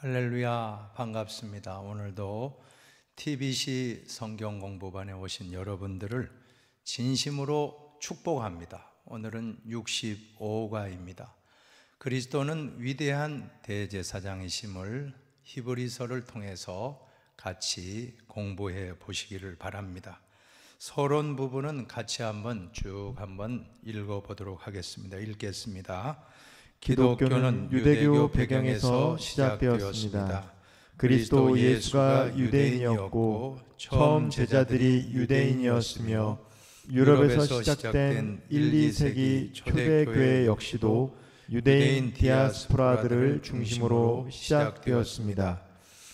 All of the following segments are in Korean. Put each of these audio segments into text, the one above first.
할렐루야, 반갑습니다. 오늘도 TBC 성경 공부반에 오신 여러분들을 진심으로 축복합니다. 오늘은 65가입니다. 그리스도는 위대한 대제사장이심을 히브리서를 통해서 같이 공부해 보시기를 바랍니다. 서론 부분은 같이 한번 읽어보도록 하겠습니다. 읽겠습니다. 기독교는 유대교 배경에서 시작되었습니다. 그리스도 예수가 유대인이었고 처음 제자들이 유대인이었으며 유럽에서 시작된 1, 2세기 초대교회 역시도 유대인 디아스포라들을 중심으로 시작되었습니다.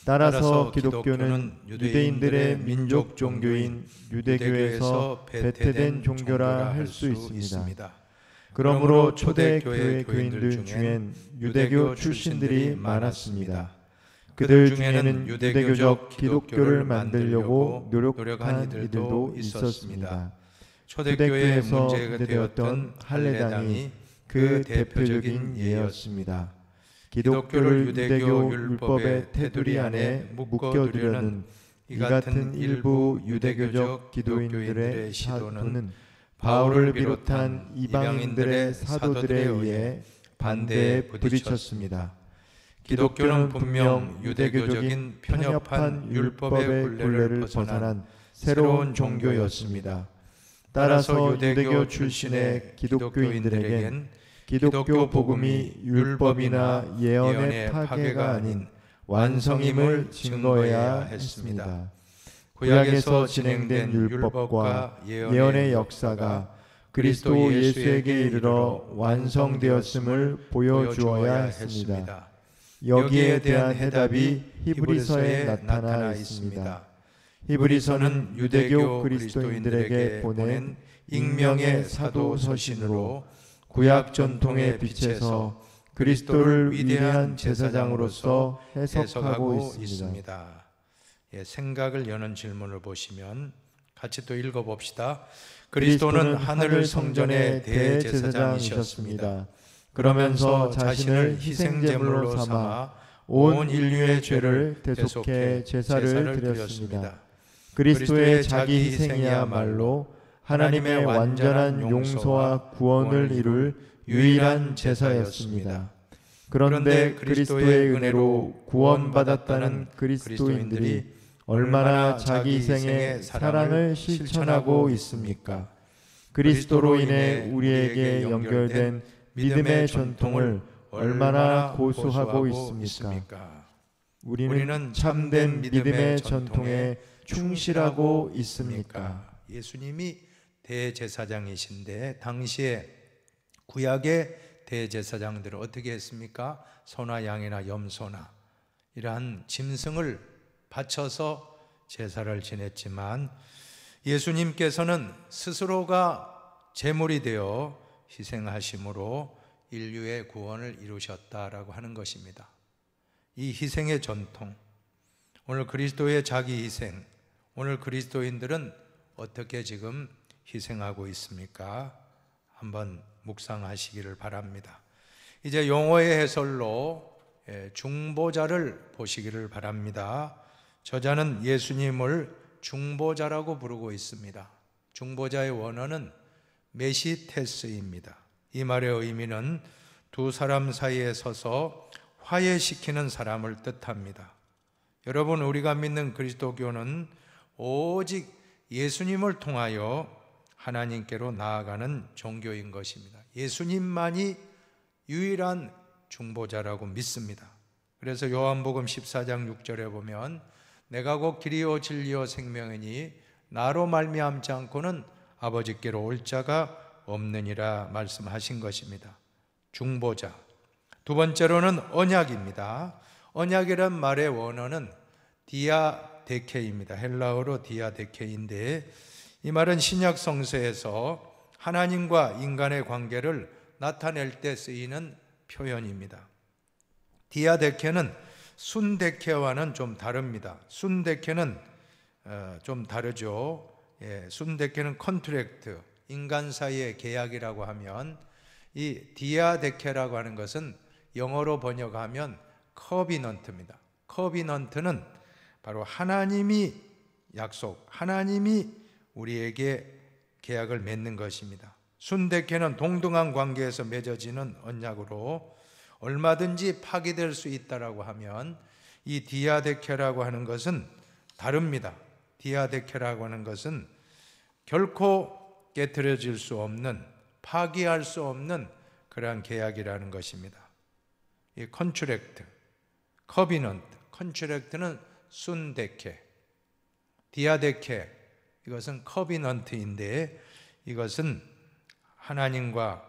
따라서 기독교는 유대인들의 민족 종교인 유대교에서 배태된 종교라 할 수 있습니다. 그러므로 초대교회 교인들 중엔 유대교 출신들이 많았습니다. 그들 중에는 유대교적 기독교를 만들려고 노력한 이들도 있었습니다. 초대교회에서 문제가 되었던 할례당이 그 대표적인 예였습니다. 기독교를 유대교 율법의 테두리 안에 묶어두려는 이 같은 일부 유대교적 기독교인들의 시도는 바울을 비롯한 이방인들의 사도들에 의해 반대에 부딪혔습니다. 기독교는 분명 유대교적인 편협한 율법의 굴레를 벗어난 새로운 종교였습니다. 따라서 유대교 출신의 기독교인들에겐 기독교 복음이 율법이나 예언의 파괴가 아닌 완성임을 증거해야 했습니다. 구약에서 진행된 율법과 예언의 역사가 그리스도 예수에게 이르러 완성되었음을 보여주어야 했습니다. 여기에 대한 해답이 히브리서에 나타나 있습니다. 히브리서는 유대교 그리스도인들에게 보낸 익명의 사도 서신으로 구약 전통에 비춰서 그리스도를 위대한 제사장으로서 해석하고 있습니다. 생각을 여는 질문을 보시면 같이 또 읽어봅시다. 그리스도는 하늘 성전의 대제사장이셨습니다. 그러면서 자신을 희생제물로 삼아 온 인류의 죄를 대속해 제사를 드렸습니다. 그리스도의 자기 희생이야말로 하나님의 완전한 용서와 구원을 이룰 유일한 제사였습니다. 그런데 그리스도의 은혜로 구원받았다는 그리스도인들이 얼마나 자기 희생의 사랑을 실천하고 있습니까? 그리스도로 인해 우리에게 연결된 믿음의 전통을 얼마나 고수하고 있습니까? 우리는 참된 믿음의 전통에 충실하고 있습니까? 예수님이 대제사장이신데 당시에 구약의 대제사장들은 어떻게 했습니까? 소나 양이나 염소나 이러한 짐승을 바쳐서 제사를 지냈지만 예수님께서는 스스로가 제물이 되어 희생하심으로 인류의 구원을 이루셨다라고 하는 것입니다. 이 희생의 전통, 오늘 그리스도의 자기 희생, 오늘 그리스도인들은 어떻게 지금 희생하고 있습니까? 한번 묵상하시기를 바랍니다. 이제 용어의 해설로 중보자를 보시기를 바랍니다. 저자는 예수님을 중보자라고 부르고 있습니다. 중보자의 원어는 메시테스입니다. 이 말의 의미는 두 사람 사이에 서서 화해시키는 사람을 뜻합니다. 여러분, 우리가 믿는 그리스도교는 오직 예수님을 통하여 하나님께로 나아가는 종교인 것입니다. 예수님만이 유일한 중보자라고 믿습니다. 그래서 요한복음 14장 6절에 보면 내가 곧 길이요 진리요 생명이니 나로 말미암지 않고는 아버지께로 올 자가 없느니라 말씀하신 것입니다. 중보자. 두 번째로는 언약입니다. 언약이란 말의 원어는 디아데케입니다. 헬라어로 디아데케인데 이 말은 신약 성서에서 하나님과 인간의 관계를 나타낼 때 쓰이는 표현입니다. 디아데케는 순데케와는 좀 다릅니다. 순데케는 좀 다르죠. 순데케는 컨트랙트, 인간 사이의 계약이라고 하면 이 디아데케라고 하는 것은 영어로 번역하면 커비넌트입니다. 커비넌트는 바로 하나님이 하나님이 우리에게 계약을 맺는 것입니다. 순대케는 동등한 관계에서 맺어지는 언약으로 얼마든지 파기될 수 있다라고 하면, 이 디아데케라고 하는 것은 다릅니다. 디아데케라고 하는 것은 결코 깨트려질 수 없는, 파기할 수 없는 그러한 계약이라는 것입니다. 이 컨트랙트, 커비넌트, 컨트랙트는 순데케, 디아데케, 이것은 커비넌트인데, 이것은 하나님과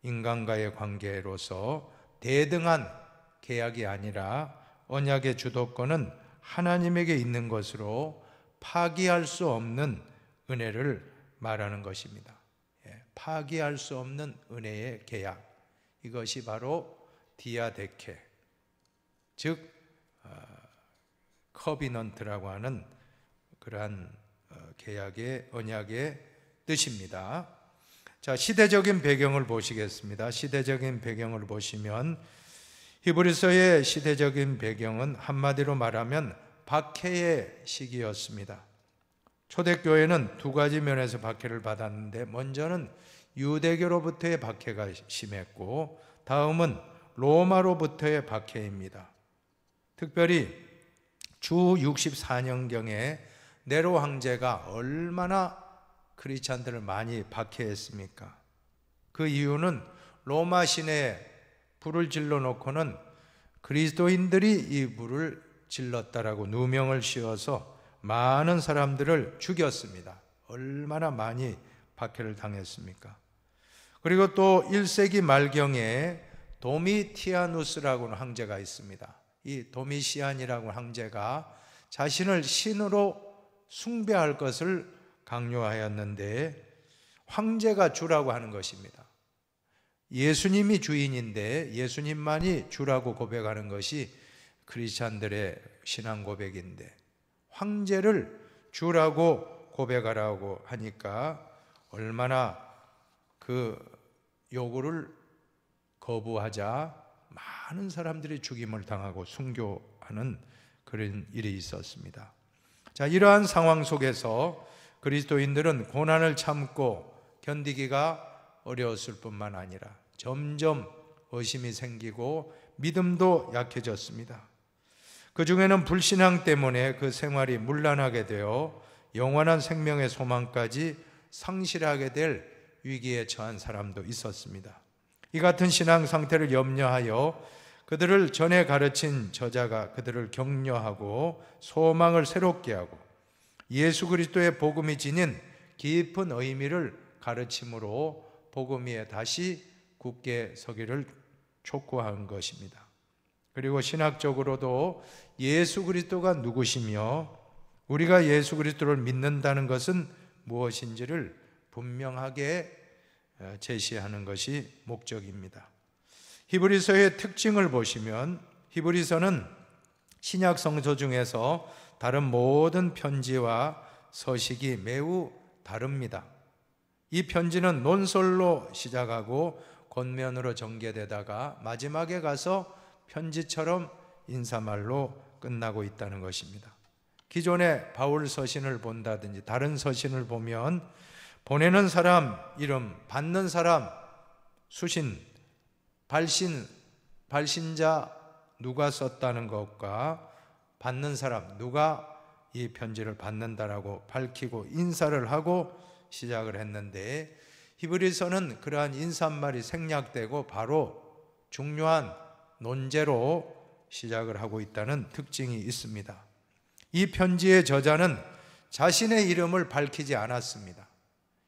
인간과의 관계로서 대등한 계약이 아니라 언약의 주도권은 하나님에게 있는 것으로 파기할 수 없는 은혜를 말하는 것입니다. 파기할 수 없는 은혜의 계약, 이것이 바로 디아데케, 즉 커비넌트라고 하는 그러한 계약의, 언약의 뜻입니다. 자, 시대적인 배경을 보시겠습니다. 시대적인 배경을 보시면 히브리서의 시대적인 배경은 한마디로 말하면 박해의 시기였습니다. 초대교회는 두 가지 면에서 박해를 받았는데, 먼저는 유대교로부터의 박해가 심했고, 다음은 로마로부터의 박해입니다. 특별히 주 64년경에 네로 황제가 얼마나 크리스찬들을 많이 박해했습니까? 그 이유는 로마 시내에 불을 질러 놓고는 그리스도인들이 이 불을 질렀다라고 누명을 씌워서 많은 사람들을 죽였습니다. 얼마나 많이 박해를 당했습니까? 그리고 또 1세기 말경에 도미티아누스라고 하는 황제가 있습니다. 이 도미시안이라고 하는 황제가 자신을 신으로 숭배할 것을 강요하였는데, 황제가 주라고 하는 것입니다. 예수님이 주인인데 예수님만이 주라고 고백하는 것이 크리스찬들의 신앙 고백인데, 황제를 주라고 고백하라고 하니까 얼마나 그 요구를 거부하자 많은 사람들이 죽임을 당하고 순교하는 그런 일이 있었습니다. 자, 이러한 상황 속에서 그리스도인들은 고난을 참고 견디기가 어려웠을 뿐만 아니라 점점 의심이 생기고 믿음도 약해졌습니다. 그 중에는 불신앙 때문에 그 생활이 문란하게 되어 영원한 생명의 소망까지 상실하게 될 위기에 처한 사람도 있었습니다. 이 같은 신앙 상태를 염려하여 그들을 전에 가르친 저자가 그들을 격려하고 소망을 새롭게 하고 예수 그리스도의 복음이 지닌 깊은 의미를 가르침으로 복음 위에 다시 굳게 서기를 촉구한 것입니다. 그리고 신학적으로도 예수 그리스도가 누구시며 우리가 예수 그리스도를 믿는다는 것은 무엇인지를 분명하게 제시하는 것이 목적입니다. 히브리서의 특징을 보시면 히브리서는 신약 성서 중에서 다른 모든 편지와 서식이 매우 다릅니다. 이 편지는 논설로 시작하고 권면으로 전개되다가 마지막에 가서 편지처럼 인사말로 끝나고 있다는 것입니다. 기존의 바울 서신을 본다든지 다른 서신을 보면 보내는 사람 이름, 받는 사람 수신, 발신자 누가 썼다는 것과 받는 사람 누가 이 편지를 받는다라고 밝히고 인사를 하고 시작을 했는데, 히브리서는 그러한 인사말이 생략되고 바로 중요한 논제로 시작을 하고 있다는 특징이 있습니다. 이 편지의 저자는 자신의 이름을 밝히지 않았습니다.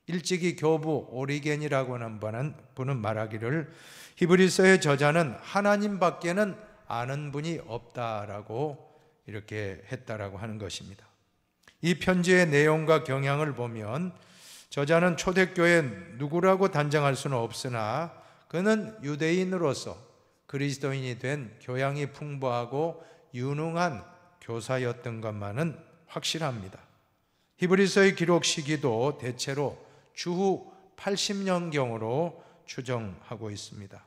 일찍이 교부 오리겐이라고 하는 분은 말하기를 히브리서의 저자는 하나님밖에는 아는 분이 없다라고 이렇게 했다라고 하는 것입니다. 이 편지의 내용과 경향을 보면 저자는 초대교회 누구라고 단정할 수는 없으나 그는 유대인으로서 그리스도인이 된 교양이 풍부하고 유능한 교사였던 것만은 확실합니다. 히브리서의 기록 시기도 대체로 주후 80년경으로 추정하고 있습니다.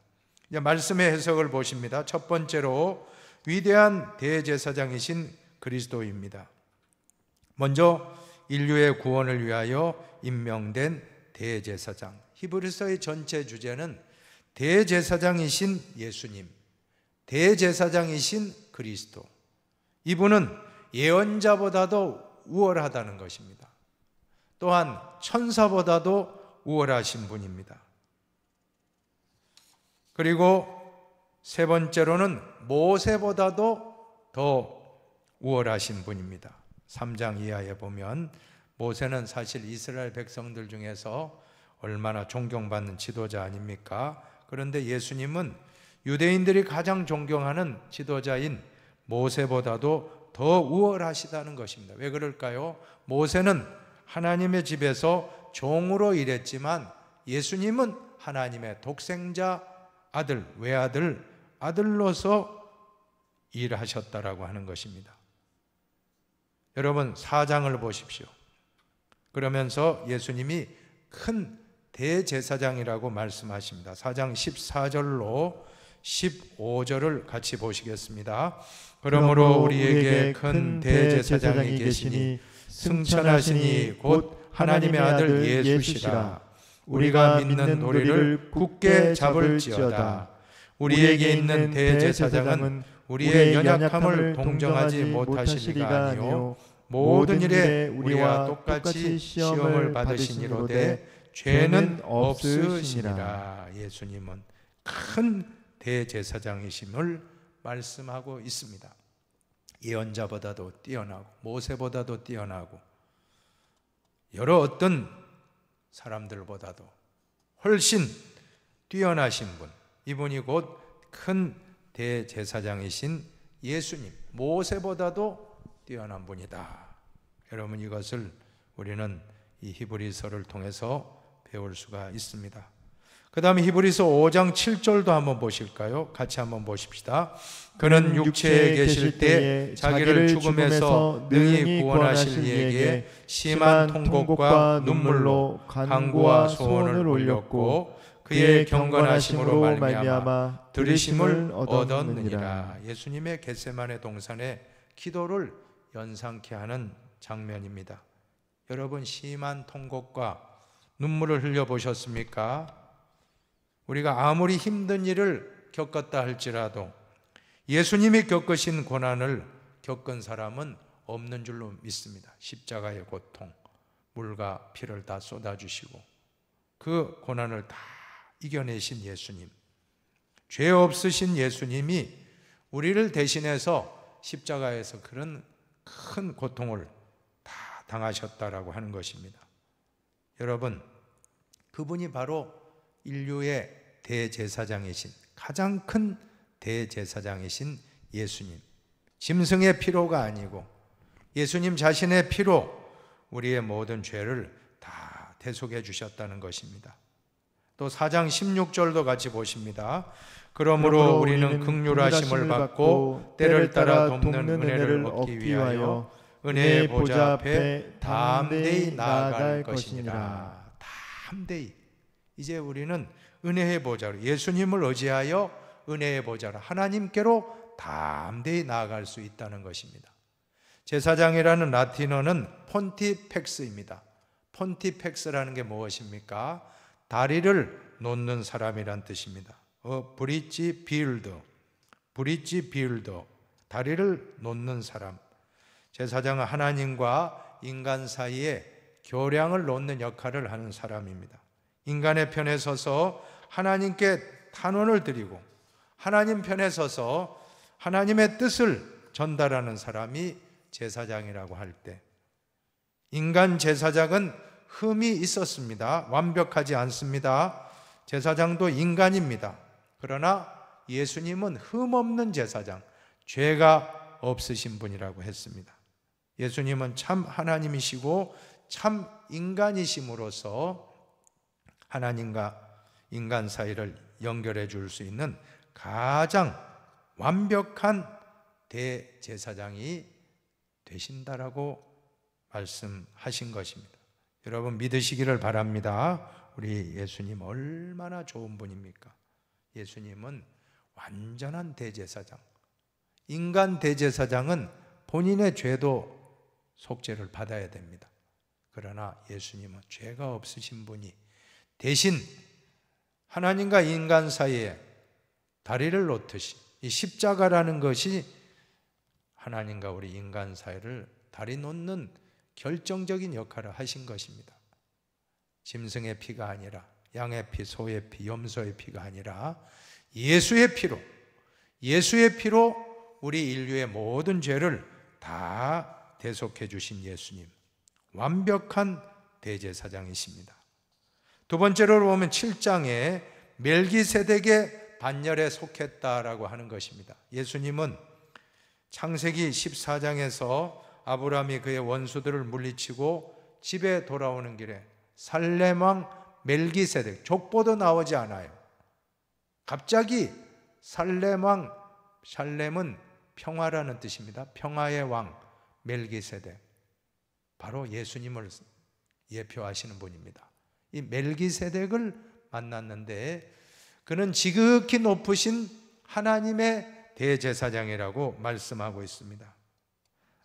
이제 말씀의 해석을 보십니다. 첫 번째로 위대한 대제사장이신 그리스도입니다. 먼저 인류의 구원을 위하여 임명된 대제사장. 히브리서의 전체 주제는 대제사장이신 예수님, 대제사장이신 그리스도. 이분은 예언자보다도 우월하다는 것입니다. 또한 천사보다도 우월하신 분입니다. 그리고 세 번째로는 모세보다도 더 우월하신 분입니다. 3장 이하에 보면 모세는 사실 이스라엘 백성들 중에서 얼마나 존경받는 지도자 아닙니까? 그런데 예수님은 유대인들이 가장 존경하는 지도자인 모세보다도 더 우월하시다는 것입니다. 왜 그럴까요? 모세는 하나님의 집에서 종으로 일했지만 예수님은 하나님의 독생자 아들, 외아들, 아들로서 일하셨다라고 하는 것입니다. 여러분 4장을 보십시오. 그러면서 예수님이 큰 대제사장이라고 말씀하십니다. 4장 14절로 15절을 같이 보시겠습니다. 그러므로 우리에게 큰 대제사장이 계시니 승천하시니 곧 하나님의 아들 예수시라. 우리가 믿는 도리를 굳게 잡을지어다. 우리에게 있는 대제사장은 우리의 연약함을 동정하지 못하시리가 아니요 모든 일에 우리와 똑같이 시험을 받으시니로되 죄는 없으시니라. 예수님은 큰 대제사장이심을 말씀하고 있습니다. 예언자보다도 뛰어나고 모세보다도 뛰어나고 여러 어떤 사람들보다도 훨씬 뛰어나신 분, 이분이 곧 큰 대제사장이신 예수님, 모세보다도 뛰어난 분이다. 여러분 이것을 우리는 이 히브리서를 통해서 배울 수가 있습니다. 그 다음에 히브리서 5장 7절도 한번 보실까요? 같이 한번 보십시다. 그는 육체에 계실 때 자기를 죽음에서 능히 구원하실 이에게 심한 통곡과 눈물로 간구와 소원을 올렸고 그의 경건하심으로 말미암아 들으심을 얻었느니라. 예수님의 겟세마네 동산의 기도를 연상케 하는 장면입니다. 여러분 심한 통곡과 눈물을 흘려보셨습니까? 우리가 아무리 힘든 일을 겪었다 할지라도 예수님이 겪으신 고난을 겪은 사람은 없는 줄로 믿습니다. 십자가의 고통, 물과 피를 다 쏟아주시고 그 고난을 다 이겨내신 예수님, 죄 없으신 예수님이 우리를 대신해서 십자가에서 그런 큰 고통을 다 당하셨다라고 하는 것입니다. 여러분, 그분이 바로 인류의 대제사장이신, 가장 큰 대제사장이신 예수님, 짐승의 피로가 아니고 예수님 자신의 피로 우리의 모든 죄를 다 대속해 주셨다는 것입니다. 또 4장 16절도 같이 보십니다. 그러므로 우리는 긍휼하심을 받고 때를 따라 돕는 은혜를 얻기 위하여 은혜의 보좌 앞에 담대히 나아갈 것이니라. 담대히. 이제 우리는 은혜의 보좌로, 예수님을 의지하여 은혜의 보좌로 하나님께로 담대히 나아갈 수 있다는 것입니다. 제사장이라는 라틴어는 폰티펙스입니다. 폰티펙스라는 게 무엇입니까? 다리를 놓는 사람이란 뜻입니다. 브릿지 빌더, 다리를 놓는 사람. 제사장은 하나님과 인간 사이에 교량을 놓는 역할을 하는 사람입니다. 인간의 편에 서서 하나님께 탄원을 드리고 하나님 편에 서서 하나님의 뜻을 전달하는 사람이 제사장이라고 할 때, 인간 제사장은 흠이 있었습니다. 완벽하지 않습니다. 제사장도 인간입니다. 그러나 예수님은 흠 없는 제사장, 죄가 없으신 분이라고 했습니다. 예수님은 참 하나님이시고 참 인간이심으로써 하나님과 인간 사이를 연결해 줄 수 있는 가장 완벽한 대제사장이 되신다라고 말씀하신 것입니다. 여러분 믿으시기를 바랍니다. 우리 예수님 얼마나 좋은 분입니까? 예수님은 완전한 대제사장, 인간 대제사장은 본인의 죄도 속죄를 받아야 됩니다. 그러나 예수님은 죄가 없으신 분이 대신 하나님과 인간 사이에 다리를 놓듯이, 이 십자가라는 것이 하나님과 우리 인간 사이를 다리 놓는 결정적인 역할을 하신 것입니다. 짐승의 피가 아니라, 양의 피, 소의 피, 염소의 피가 아니라 예수의 피로 우리 인류의 모든 죄를 다 대속해 주신 예수님, 완벽한 대제사장이십니다. 두 번째로 보면 7장에 멜기세덱의 반열에 속했다라고 하는 것입니다. 예수님은 창세기 14장에서 아브라함이 그의 원수들을 물리치고 집에 돌아오는 길에 살렘 왕 멜기세덱, 족보도 나오지 않아요. 갑자기 샬렘은 평화라는 뜻입니다. 평화의 왕 멜기세덱, 바로 예수님을 예표하시는 분입니다. 이 멜기세덱을 만났는데 그는 지극히 높으신 하나님의 대제사장이라고 말씀하고 있습니다.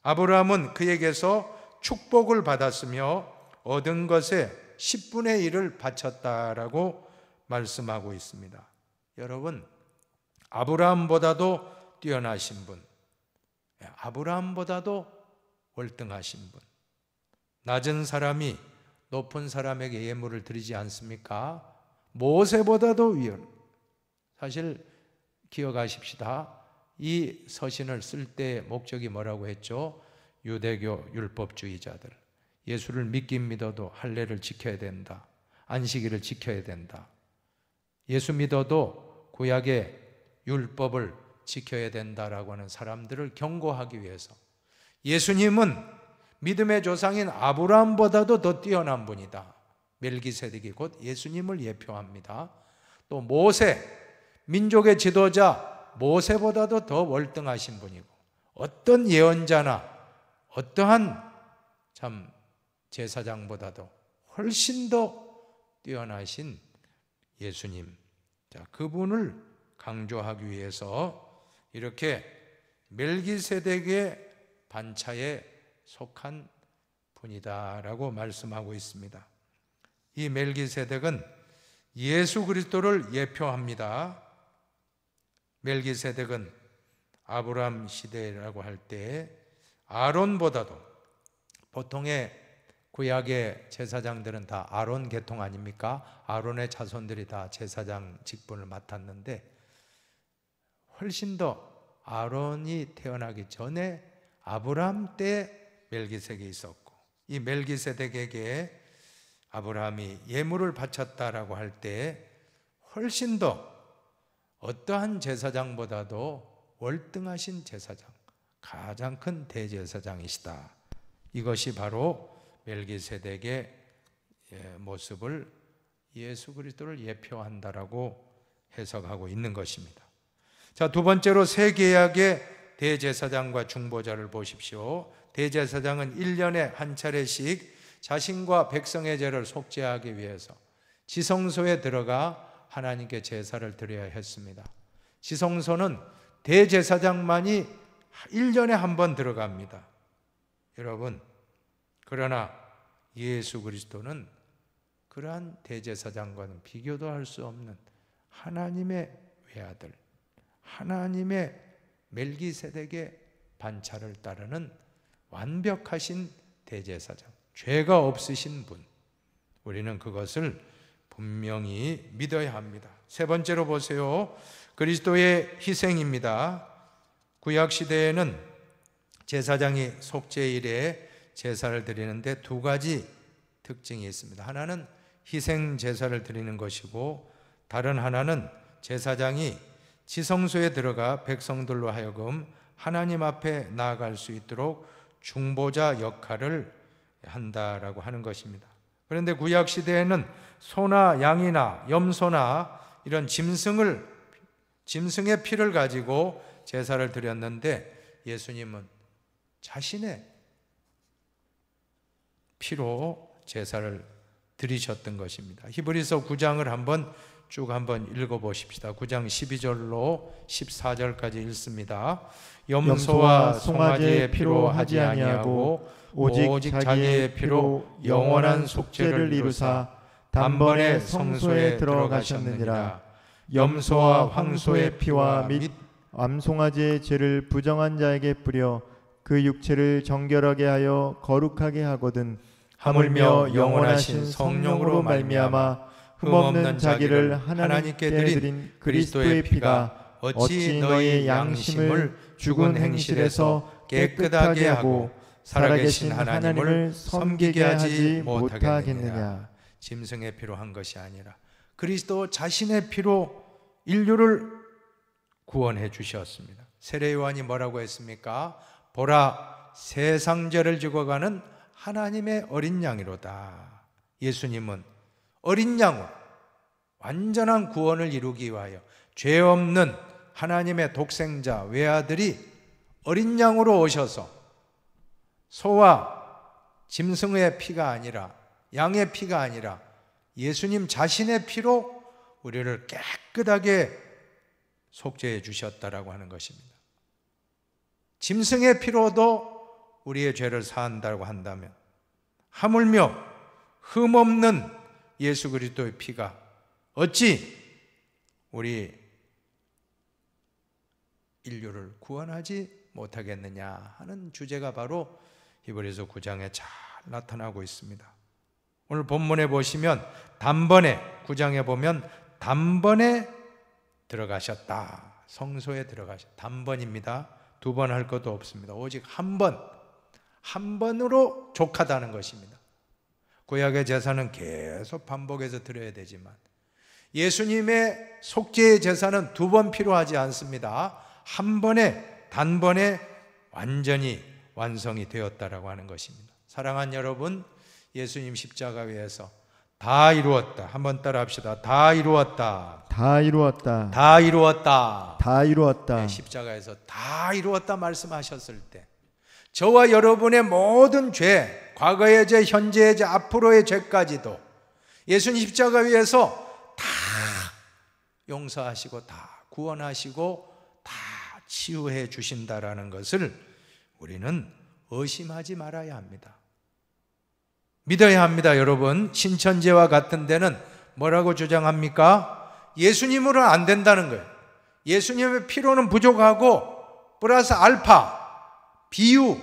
아브라함은 그에게서 축복을 받았으며 얻은 것의 10분의 1을 바쳤다라고 말씀하고 있습니다. 여러분, 아브라함보다도 뛰어나신 분, 아브라함보다도 월등하신 분, 낮은 사람이 높은 사람에게 예물을 드리지 않습니까? 모세보다도 사실 기억하십시다. 이 서신을 쓸 때 목적이 뭐라고 했죠? 유대교 율법주의자들, 예수를 믿긴 믿어도 할례를 지켜야 된다, 안식일을 지켜야 된다, 예수 믿어도 구약의 율법을 지켜야 된다라고 하는 사람들을 경고하기 위해서, 예수님은 믿음의 조상인 아브라함보다도 더 뛰어난 분이다, 멜기세덱이 곧 예수님을 예표합니다. 또 모세, 민족의 지도자 모세보다도 더 월등하신 분이고, 어떤 예언자나 어떠한 참 제사장보다도 훨씬 더 뛰어나신 예수님, 자, 그분을 강조하기 위해서 이렇게 멜기세덱의 반차에 속한 분이다라고 말씀하고 있습니다. 이 멜기세덱은 예수 그리스도를 예표합니다. 멜기세덱은 아브라함 시대라고 할 때 아론보다도, 보통의 구약의 제사장들은 다 아론 계통 아닙니까? 아론의 자손들이 다 제사장 직분을 맡았는데 훨씬 더 아론이 태어나기 전에 아브라함 때 멜기세덱이 있었고, 이 멜기세덱에게 아브라함이 예물을 바쳤다라고 할 때 훨씬 더 어떠한 제사장보다도 월등하신 제사장, 가장 큰 대제사장이시다. 이것이 바로 멜기세덱의 모습을 예수 그리스도를 예표한다라고 해석하고 있는 것입니다. 자, 두 번째로 새 계약의 대제사장과 중보자를 보십시오. 대제사장은 1년에 한 차례씩 자신과 백성의 죄를 속죄하기 위해서 지성소에 들어가 하나님께 제사를 드려야 했습니다. 지성소는 대제사장만이 1년에 한 번 들어갑니다. 여러분, 그러나 예수 그리스도는 그러한 대제사장과는 비교도 할 수 없는 하나님의 외아들, 하나님의 멜기세덱의 반차를 따르는 완벽하신 대제사장, 죄가 없으신 분, 우리는 그것을 분명히 믿어야 합니다. 세 번째로 보세요. 그리스도의 희생입니다. 구약시대에는 제사장이 속죄일에 제사를 드리는데 두 가지 특징이 있습니다. 하나는 희생 제사를 드리는 것이고, 다른 하나는 제사장이 지성소에 들어가 백성들로 하여금 하나님 앞에 나아갈 수 있도록 중보자 역할을 한다라고 하는 것입니다. 그런데 구약 시대에는 소나 양이나 염소나 이런 짐승의 피를 가지고 제사를 드렸는데 예수님은 자신의 피로 제사를 드리셨던 것입니다. 히브리서 9장을 한번 쭉 한번 읽어보십시다. 9장 12절로 14절까지 읽습니다. 염소와 송아지의 피로 하지 아니하고 오직 자기의 피로 영원한 속죄를 이루사 단번에 성소에 들어가셨느니라. 염소와 황소의 피와 및 암송아지의 죄를 부정한 자에게 뿌려 그 육체를 정결하게 하여 거룩하게 하거든 하물며 영원하신 성령으로 말미암아 흠없는 자기를 하나님께 드린 그리스도의 피가 어찌 너희의 양심을 죽은 행실에서 깨끗하게 하고 살아계신 하나님을 섬기게 하지 못하겠느냐. 짐승의 피로 한 것이 아니라 그리스도 자신의 피로 인류를 구원해 주셨습니다. 세례 요한이 뭐라고 했습니까? 보라, 세상 죄를 지고 가는 하나님의 어린 양이로다. 예수님은 어린 양으로 완전한 구원을 이루기 위하여 죄 없는 하나님의 독생자 외아들이 어린 양으로 오셔서 소와 짐승의 피가 아니라 양의 피가 아니라 예수님 자신의 피로 우리를 깨끗하게 속죄해 주셨다라고 하는 것입니다. 짐승의 피로도 우리의 죄를 사한다고 한다면 하물며 흠없는 예수 그리스도의 피가 어찌 우리 인류를 구원하지 못하겠느냐 하는 주제가 바로 히브리서 9장에 잘 나타나고 있습니다. 오늘 본문에 보시면 단번에 9장에 보면 단번에 들어가셨다. 성소에 들어가셨다. 단번입니다. 두 번 할 것도 없습니다. 오직 한 번으로 족하다는 것입니다. 구약의 제사는 계속 반복해서 드려야 되지만 예수님의 속죄의 제사는 두 번 필요하지 않습니다. 한 번에 단번에 완전히 완성이 되었다라고 하는 것입니다. 사랑하는 여러분, 예수님 십자가 위에서 다 이루었다. 한번 따라 합시다. 다 이루었다. 다 이루었다. 다 이루었다. 다 이루었다. 네, 십자가에서 다 이루었다 말씀하셨을 때 저와 여러분의 모든 죄, 과거의 죄, 현재의 죄, 앞으로의 죄까지도 예수님 십자가 위에서 다 용서하시고 다 구원하시고 다 치유해 주신다라는 것을 우리는 의심하지 말아야 합니다. 믿어야 합니다. 여러분, 신천지와 같은 데는 뭐라고 주장합니까? 예수님으로는 안 된다는 거예요. 예수님의 피로는 부족하고 플러스 알파, 비유,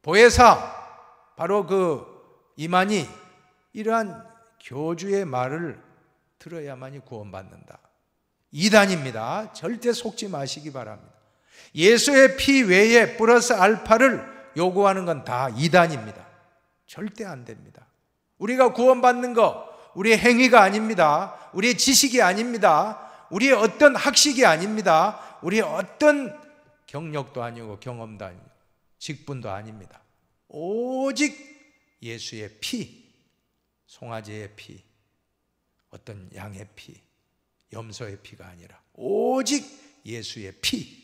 보혜사, 바로 그 이만희, 이러한 교주의 말을 들어야만이 구원받는다. 이단입니다. 절대 속지 마시기 바랍니다. 예수의 피 외에 플러스 알파를 요구하는 건 다 이단입니다. 절대 안 됩니다. 우리가 구원받는 거 우리의 행위가 아닙니다. 우리의 지식이 아닙니다. 우리의 어떤 학식이 아닙니다. 우리의 어떤 경력도 아니고 경험도 아니고 직분도 아닙니다. 오직 예수의 피, 송아지의 피, 어떤 양의 피, 염소의 피가 아니라 오직 예수의 피,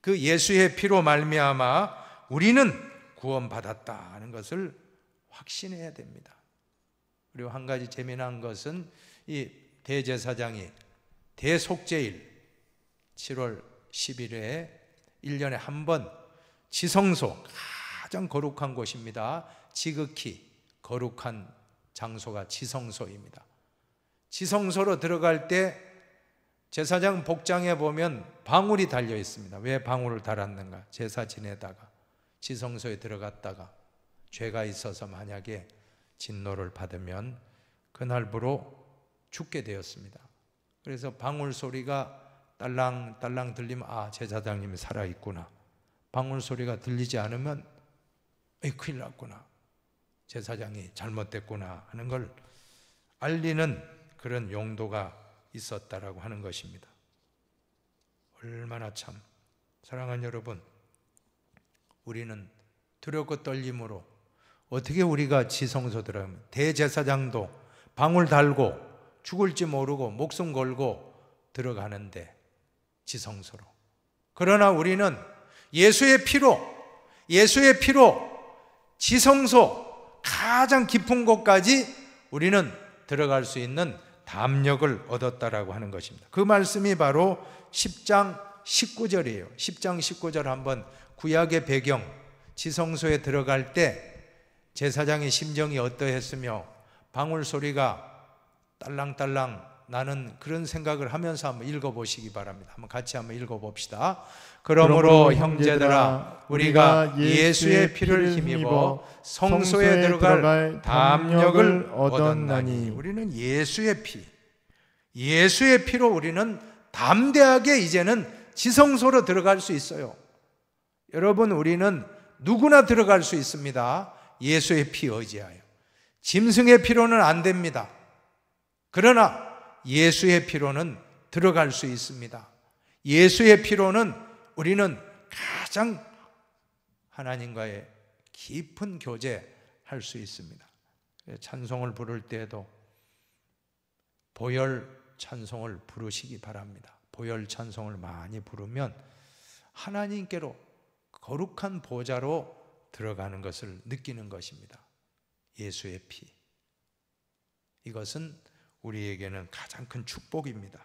그 예수의 피로 말미암아 우리는 구원받았다는 것을 확신해야 됩니다. 그리고 한 가지 재미난 것은 이 대제사장이 대속죄일 7월 10일에 1년에 한 번 지성소, 가장 거룩한 곳입니다. 지극히 거룩한 장소가 지성소입니다. 지성소로 들어갈 때 제사장 복장에 보면 방울이 달려 있습니다. 왜 방울을 달았는가? 제사 지내다가 지성소에 들어갔다가 죄가 있어서 만약에 진노를 받으면 그날부로 죽게 되었습니다. 그래서 방울 소리가 딸랑딸랑 들리면 아, 제사장님이 살아있구나. 방울 소리가 들리지 않으면 큰일 났구나. 제사장이 잘못됐구나 하는 걸 알리는 그런 용도가 있었다라고 하는 것입니다. 얼마나 참 사랑하는 여러분, 우리는 두렵고 떨림으로 어떻게 우리가 지성소 들어가면 대제사장도 방울 달고 죽을지 모르고 목숨 걸고 들어가는데 지성소로. 그러나 우리는 예수의 피로 지성소 가장 깊은 곳까지 우리는 들어갈 수 있는 담력을 얻었다라고 하는 것입니다. 그 말씀이 바로 10장 19절이에요. 10장 19절 한번 구약의 배경, 지성소에 들어갈 때 제사장의 심정이 어떠했으며 방울 소리가 딸랑딸랑 나는 그런 생각을 하면서 한번 읽어보시기 바랍니다. 한번 같이 한번 읽어봅시다. 그러므로 형제들아 우리가 예수의 피를 힘입어 성소에 들어갈 담력을 얻었나니. 우리는 예수의 피, 예수의 피로 우리는 담대하게 이제는 지성소로 들어갈 수 있어요. 여러분, 우리는 누구나 들어갈 수 있습니다. 예수의 피 의지하여. 짐승의 피로는 안 됩니다. 그러나 예수의 피로는 들어갈 수 있습니다. 예수의 피로는 우리는 가장 하나님과의 깊은 교제할 수 있습니다. 찬송을 부를 때에도 보혈 찬송을 부르시기 바랍니다. 보혈 찬송을 많이 부르면 하나님께로 거룩한 보좌로 들어가는 것을 느끼는 것입니다. 예수의 피. 이것은 우리에게는 가장 큰 축복입니다.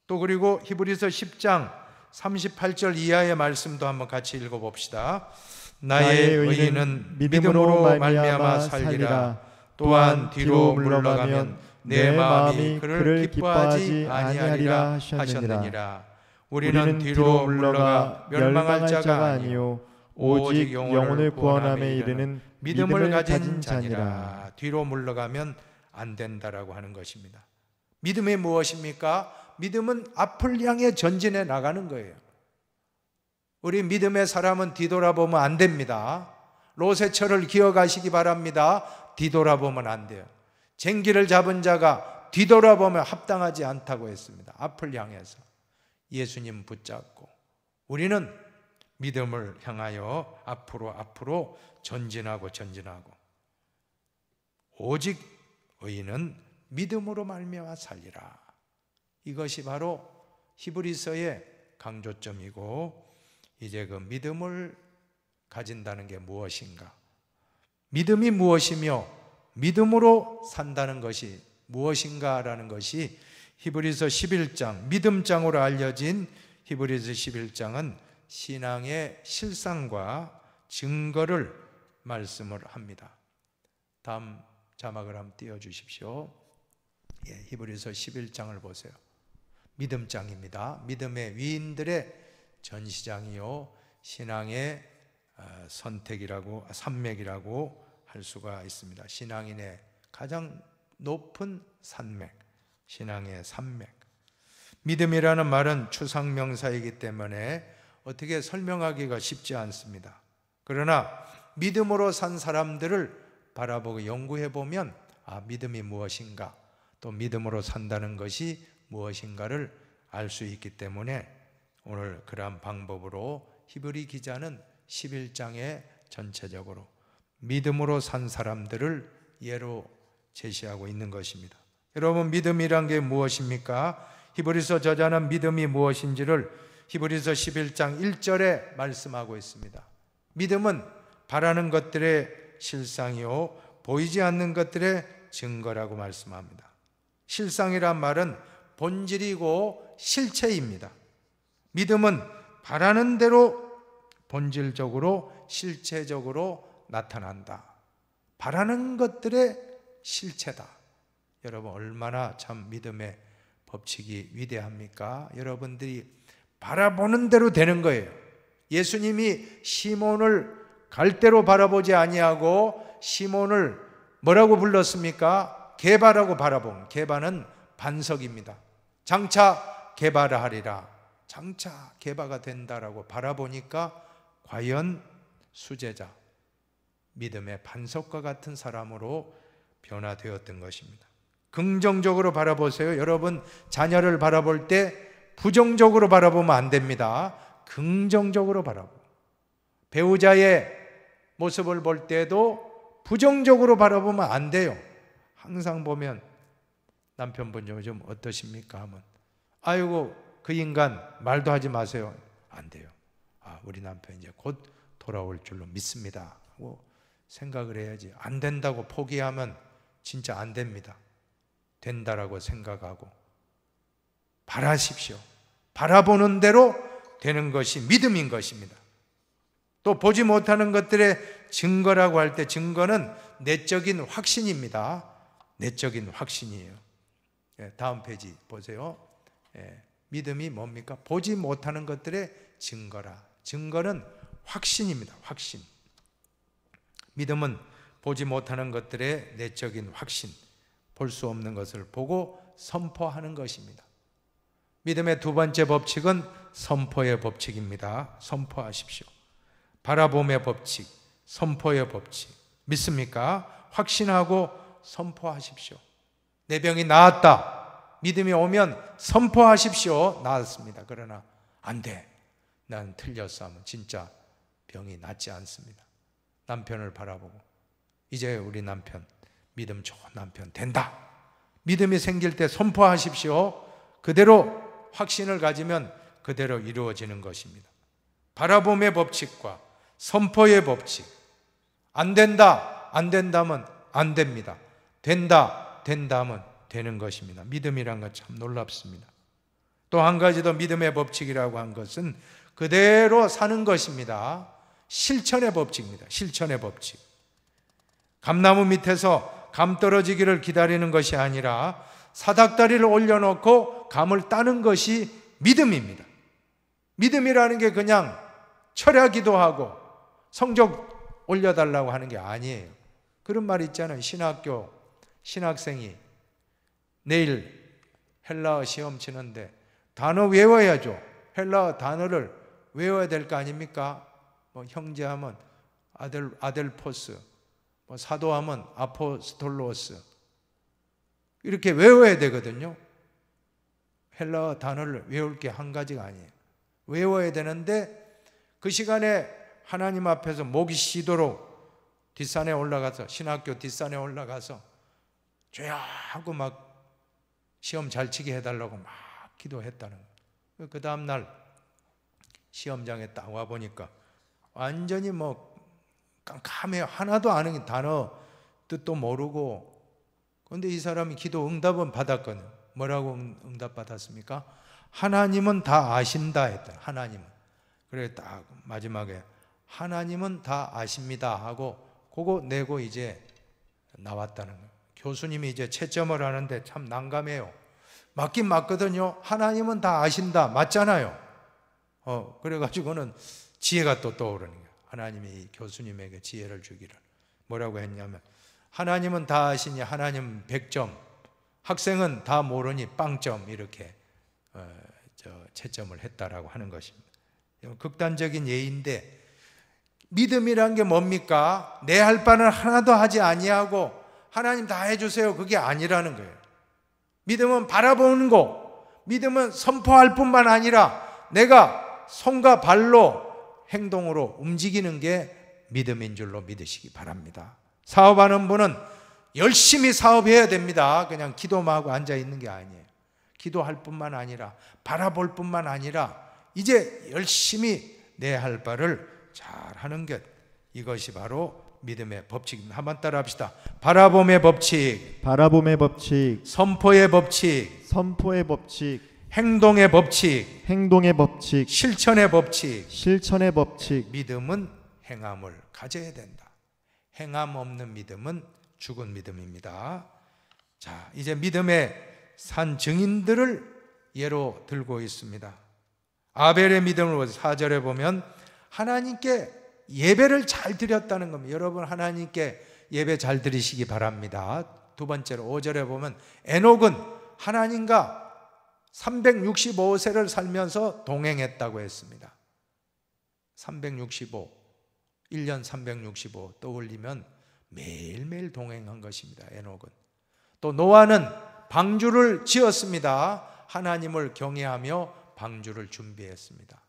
또 그리고 히브리서 10장 38절 이하의 말씀도 한번 같이 읽어봅시다. 나의 의인은 믿음으로 말미암아 살리라. 또한 뒤로 물러가면 내 마음이 그를 기뻐하지 아니하리라 하셨느니라. 우리는 뒤로 물러가 멸망할 자가 아니요 오직 영혼을 구원함에 이르는 믿음을 가진 자니라. 뒤로 물러가면 안 된다라고 하는 것입니다. 믿음이 무엇입니까? 믿음은 앞을 향해 전진해 나가는 거예요. 우리 믿음의 사람은 뒤돌아보면 안 됩니다. 롯의 철을 기억하시기 바랍니다. 뒤돌아보면 안 돼요. 쟁기를 잡은 자가 뒤돌아보면 합당하지 않다고 했습니다. 앞을 향해서 예수님 붙잡고 우리는 믿음을 향하여 앞으로 전진하고 오직 의인은 믿음으로 말미암아 살리라. 이것이 바로 히브리서의 강조점이고, 이제 그 믿음을 가진다는 게 무엇인가, 믿음이 무엇이며 믿음으로 산다는 것이 무엇인가라는 것이 히브리서 11장, 믿음장으로 알려진 히브리서 11장은 신앙의 실상과 증거를 말씀을 합니다. 다음 자막을 한번 띄워주십시오. 히브리서 11장을 보세요. 믿음장입니다. 믿음의 위인들의 전시장이요, 신앙의 선택이라고, 산맥이라고 할 수가 있습니다. 신앙인의 가장 높은 산맥, 신앙의 산맥. 믿음이라는 말은 추상명사이기 때문에 어떻게 설명하기가 쉽지 않습니다. 그러나 믿음으로 산 사람들을 바라보고 연구해 보면 믿음이 무엇인가, 또 믿음으로 산다는 것이 무엇인가를 알 수 있기 때문에 오늘 그러한 방법으로 히브리 기자는 11장에 전체적으로 믿음으로 산 사람들을 예로 제시하고 있는 것입니다. 여러분, 믿음이란 게 무엇입니까? 히브리서 저자는 믿음이 무엇인지를 히브리서 11장 1절에 말씀하고 있습니다. 믿음은 바라는 것들의 실상이요 보이지 않는 것들의 증거라고 말씀합니다. 실상이란 말은 본질이고 실체입니다. 믿음은 바라는 대로 본질적으로 실체적으로 나타난다. 바라는 것들의 실체다. 여러분, 얼마나 참 믿음의 법칙이 위대합니까? 여러분들이 바라보는 대로 되는 거예요. 예수님이 시몬을 갈대로 바라보지 아니하고 시몬을 뭐라고 불렀습니까? 게바라고 바라본, 게바는 반석입니다. 장차 게바라 하리라. 장차 게바가 된다라고 바라보니까 과연 수제자, 믿음의 반석과 같은 사람으로 변화되었던 것입니다. 긍정적으로 바라보세요. 여러분, 자녀를 바라볼 때 부정적으로 바라보면 안 됩니다. 긍정적으로 바라보고, 배우자의 모습을 볼 때도 부정적으로 바라보면 안 돼요. 항상 보면 남편분 요즘 어떠십니까 하면 아이고 그 인간 말도 하지 마세요. 안 돼요. 우리 남편 이제 곧 돌아올 줄로 믿습니다 하고 생각을 해야지. 안 된다고 포기하면 진짜 안 됩니다. 된다라고 생각하고 바라십시오. 바라보는 대로 되는 것이 믿음인 것입니다. 또 보지 못하는 것들의 증거라고 할 때 증거는 내적인 확신입니다. 내적인 확신이에요. 다음 페이지 보세요. 믿음이 뭡니까? 보지 못하는 것들의 증거라. 증거는 확신입니다. 확신. 믿음은 보지 못하는 것들의 내적인 확신, 볼 수 없는 것을 보고 선포하는 것입니다. 믿음의 두 번째 법칙은 선포의 법칙입니다. 선포하십시오. 바라봄의 법칙, 선포의 법칙. 믿습니까? 확신하고 선포하십시오. 내 병이 나았다. 믿음이 오면 선포하십시오. 나았습니다. 그러나 안 돼. 난 틀렸어 하면 진짜 병이 낫지 않습니다. 남편을 바라보고 이제 우리 남편 믿음 좋은 남편 된다. 믿음이 생길 때 선포하십시오. 그대로 확신을 가지면 그대로 이루어지는 것입니다. 바라봄의 법칙과 선포의 법칙. 안 된다. 안 된다면 안 됩니다. 된다. 된다면 되는 것입니다. 믿음이란 건 참 놀랍습니다. 또 한 가지 더 믿음의 법칙이라고 한 것은 그대로 사는 것입니다. 실천의 법칙입니다. 실천의 법칙. 감나무 밑에서 감 떨어지기를 기다리는 것이 아니라 사닥다리를 올려놓고 감을 따는 것이 믿음입니다. 믿음이라는 게 그냥 철야 기도하고 성적 올려달라고 하는 게 아니에요. 그런 말 있잖아요. 신학교 신학생이 내일 헬라어 시험 치는데 단어 외워야죠. 헬라어 단어를 외워야 될 거 아닙니까? 뭐 형제하면 아델포스, 뭐 사도하면 아포스톨로스, 이렇게 외워야 되거든요. 헬라어 단어를 외울 게 한 가지가 아니에요. 외워야 되는데 그 시간에 하나님 앞에서 목이 쉬도록 뒷산에 올라가서, 신학교 뒷산에 올라가서 죄야 하고 막 시험 잘 치게 해달라고 막 기도했다는 거예요. 그 다음날 시험장에 딱 와보니까 완전히 뭐 깜깜해요. 하나도 아는 단어 뜻도 모르고. 그런데 이 사람이 기도 응답은 받았거든요. 뭐라고 응답 받았습니까? 하나님은 다 아신다 했다. 하나님은. 그래 딱 마지막에 하나님은 다 아십니다 하고 그거 내고 이제 나왔다는 거예요. 교수님이 이제 채점을 하는데 참 난감해요. 맞긴 맞거든요. 하나님은 다 아신다. 맞잖아요. 그래가지고는 지혜가 또 떠오르는 거예요. 하나님이 교수님에게 지혜를 주기를. 뭐라고 했냐면 하나님은 다 아시니 하나님 100점, 학생은 다 모르니 빵점, 이렇게 채점을 했다라고 하는 것입니다. 극단적인 예인데 믿음이란 게 뭡니까? 내 할 바는 하나도 하지 아니하고 하나님 다 해주세요, 그게 아니라는 거예요. 믿음은 바라보는 거, 믿음은 선포할 뿐만 아니라 내가 손과 발로 행동으로 움직이는 게 믿음인 줄로 믿으시기 바랍니다. 사업하는 분은 열심히 사업해야 됩니다. 그냥 기도만 하고 앉아있는 게 아니에요. 기도할 뿐만 아니라 바라볼 뿐만 아니라 이제 열심히 내 할 바를 잘 하는 것, 이것이 바로 믿음의 법칙입니다. 한번 따라 합시다. 바라봄의 법칙, 바라봄의 법칙, 선포의 법칙, 선포의 법칙, 행동의 법칙, 행동의 법칙, 실천의 법칙. 실천의 법칙. 믿음은 행함을 가져야 된다. 행함 없는 믿음은 죽은 믿음입니다. 자, 이제 믿음의 산 증인들을 예로 들고 있습니다. 아벨의 믿음을 보세요. 4절에 보면 하나님께 예배를 잘 드렸다는 겁니다. 여러분 하나님께 예배 잘 드리시기 바랍니다. 두 번째로 5절에 보면 에녹은 하나님과 365세를 살면서 동행했다고 했습니다. 365, 1년 365 떠올리면 매일매일 동행한 것입니다. 에녹은. 또 노아는 방주를 지었습니다. 하나님을 경외하며 방주를 준비했습니다.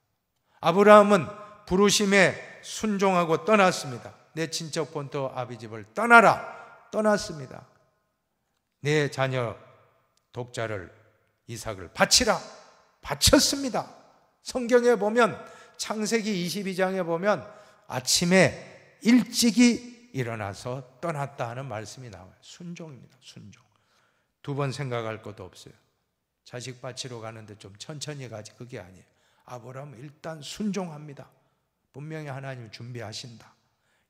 아브라함은 부르심에 순종하고 떠났습니다. 내 친척 본토 아비집을 떠나라, 떠났습니다. 내 자녀 독자를 이삭을 바치라, 바쳤습니다. 성경에 보면 창세기 22장에 보면 아침에 일찍이 일어나서 떠났다 하는 말씀이 나와요. 순종입니다. 순종. 두 번 생각할 것도 없어요. 자식 바치러 가는데 좀 천천히 가지, 그게 아니에요. 아브라함은 일단 순종합니다. 분명히 하나님 준비하신다.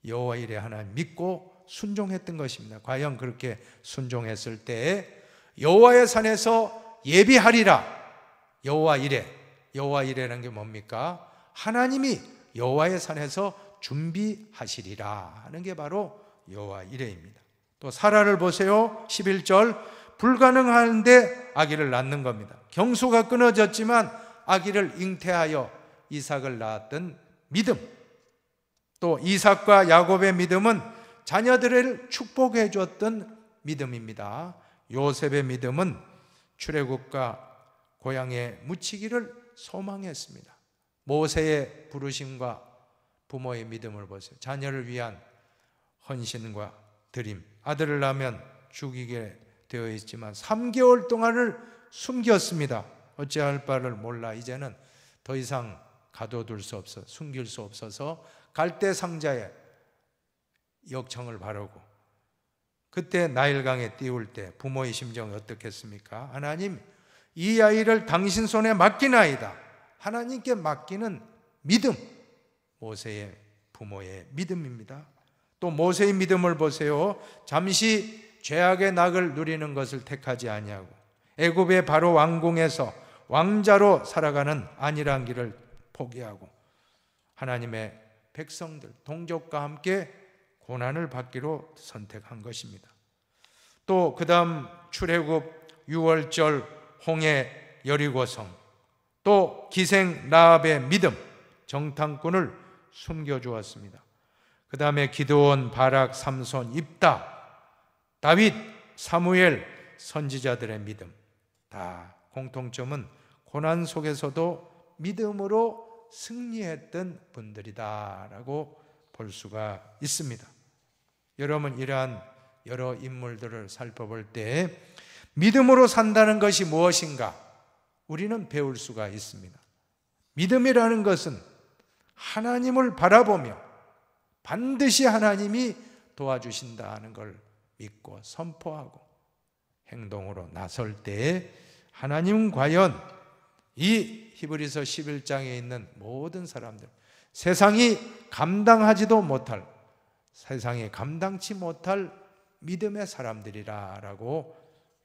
여호와 이레 하나님 믿고 순종했던 것입니다. 과연 그렇게 순종했을 때 여호와의 산에서 예비하리라. 여호와 이레라는 게 뭡니까? 하나님이 여호와의 산에서 준비하시리라 하는 게 바로 여호와 이레입니다. 또 사라를 보세요. 11절, 불가능한데 아기를 낳는 겁니다. 경수가 끊어졌지만 아기를 잉태하여 이삭을 낳았던 믿음. 또 이삭과 야곱의 믿음은 자녀들을 축복해 줬던 믿음입니다. 요셉의 믿음은 출애굽과 고향에 묻히기를 소망했습니다. 모세의 부르심과 부모의 믿음을 보세요. 자녀를 위한 헌신과 드림. 아들을 낳으면 죽이게 되어 있지만 3개월 동안을 숨겼습니다. 어찌할 바를 몰라 이제는 더 이상 가둬둘 수 없어, 숨길 수 없어서 갈대 상자에 역청을 바르고, 그때 나일강에 띄울 때 부모의 심정이 어떻겠습니까? 하나님, 이 아이를 당신 손에 맡기나이다. 하나님께 맡기는 믿음, 모세의 부모의 믿음입니다. 또 모세의 믿음을 보세요. 잠시 죄악의 낙을 누리는 것을 택하지 아니하고 애굽의 바로 왕궁에서 왕자로 살아가는 안일한 길을 포기하고 하나님의 백성들, 동족과 함께 고난을 받기로 선택한 것입니다. 또 그 다음 출애굽 6월절 홍해 여리고성, 또 기생 라합의 믿음, 정탐꾼을 숨겨주었습니다. 그 다음에 기드온, 바락, 삼손, 입다, 다윗, 사무엘, 선지자들의 믿음, 다 공통점은 고난 속에서도 믿음으로 승리했던 분들이다라고 볼 수가 있습니다. 여러분, 이러한 여러 인물들을 살펴볼 때 믿음으로 산다는 것이 무엇인가 우리는 배울 수가 있습니다. 믿음이라는 것은 하나님을 바라보며 반드시 하나님이 도와주신다는 걸 믿고 선포하고 행동으로 나설 때 하나님은 과연 이 히브리서 11장에 있는 모든 사람들, 세상이 감당하지도 못할, 세상이 감당치 못할 믿음의 사람들이라고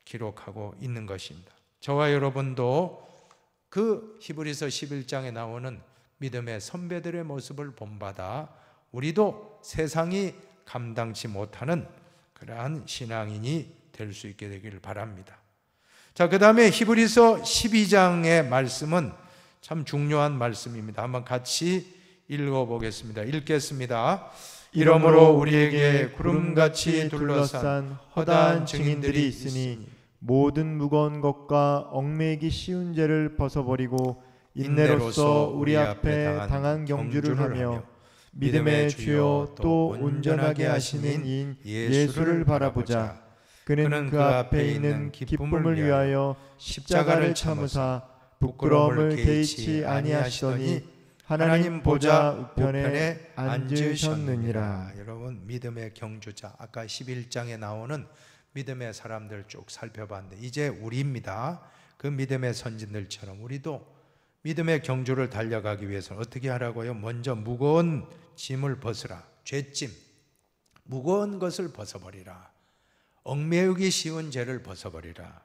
기록하고 있는 것입니다. 저와 여러분도 그 히브리서 11장에 나오는 믿음의 선배들의 모습을 본받아 우리도 세상이 감당치 못하는 그러한 신앙인이 될 수 있게 되기를 바랍니다. 자, 그 다음에 히브리서 12장의 말씀은 참 중요한 말씀입니다. 한번 같이 읽어보겠습니다. 읽겠습니다. 이러므로 우리에게 구름같이 둘러싼 허다한 증인들이 있으니 모든 무거운 것과 얽매이기 쉬운 죄를 벗어버리고 인내로서 우리 앞에 당한 경주를 하며 믿음의 주요 또 온전하게 하시는 이인 예수를 바라보자. 그는 그 앞에 있는 기쁨을 위하여 십자가를 참으사 부끄러움을 개의치 아니하시더니 하나님 보좌 우편에 앉으셨느니라. 여러분, 믿음의 경주자, 아까 11장에 나오는 믿음의 사람들 쭉 살펴봤는데 이제 우리입니다. 그 믿음의 선진들처럼 우리도 믿음의 경주를 달려가기 위해서는 어떻게 하라고요? 먼저 무거운 짐을 벗으라. 죄짐, 무거운 것을 벗어버리라. 얽매이기 쉬운 죄를 벗어버리라.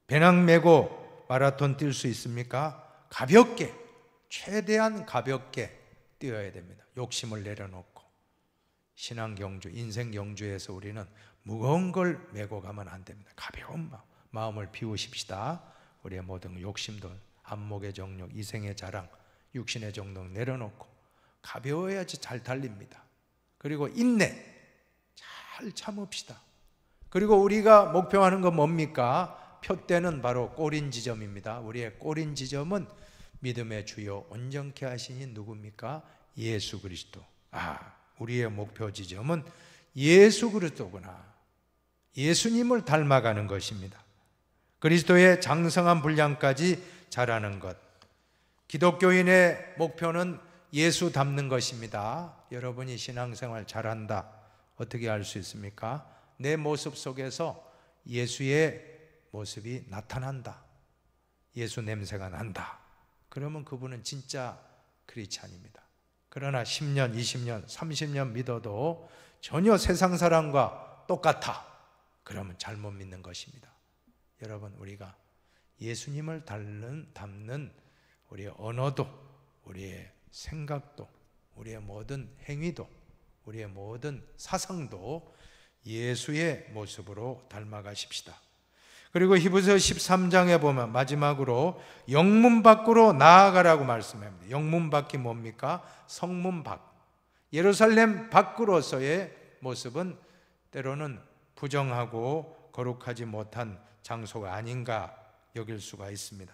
배낭 메고 마라톤 뛸 수 있습니까? 가볍게, 최대한 가볍게 뛰어야 됩니다. 욕심을 내려놓고. 신앙 경주, 인생 경주에서 우리는 무거운 걸 메고 가면 안 됩니다. 가벼운 마음을 비우십시다. 우리의 모든 욕심도, 안목의 정욕, 이생의 자랑, 육신의 정욕 내려놓고 가벼워야지 잘 달립니다. 그리고 인내, 잘 참읍시다. 그리고 우리가 목표하는 건 뭡니까? 표대는 바로 꼬린 지점입니다. 우리의 꼬린 지점은 믿음의 주요 온전케 하시니 누굽니까? 예수 그리스도. 우리의 목표 지점은 예수 그리스도구나. 예수님을 닮아가는 것입니다. 그리스도의 장성한 분량까지 자라는 것. 기독교인의 목표는 예수 닮는 것입니다. 여러분이 신앙생활 잘한다, 어떻게 알 수 있습니까? 내 모습 속에서 예수의 모습이 나타난다, 예수 냄새가 난다, 그러면 그분은 진짜 크리스찬입니다. 그러나 10년, 20년, 30년 믿어도 전혀 세상 사람과 똑같아, 그러면 잘못 믿는 것입니다. 여러분, 우리가 예수님을 담는 우리의 언어도, 우리의 생각도, 우리의 모든 행위도, 우리의 모든 사상도 예수의 모습으로 닮아가십시다. 그리고 히브리서 13장에 보면 마지막으로 영문 밖으로 나아가라고 말씀합니다. 영문 밖이 뭡니까? 성문 밖. 예루살렘 밖으로서의 모습은 때로는 부정하고 거룩하지 못한 장소가 아닌가 여길 수가 있습니다.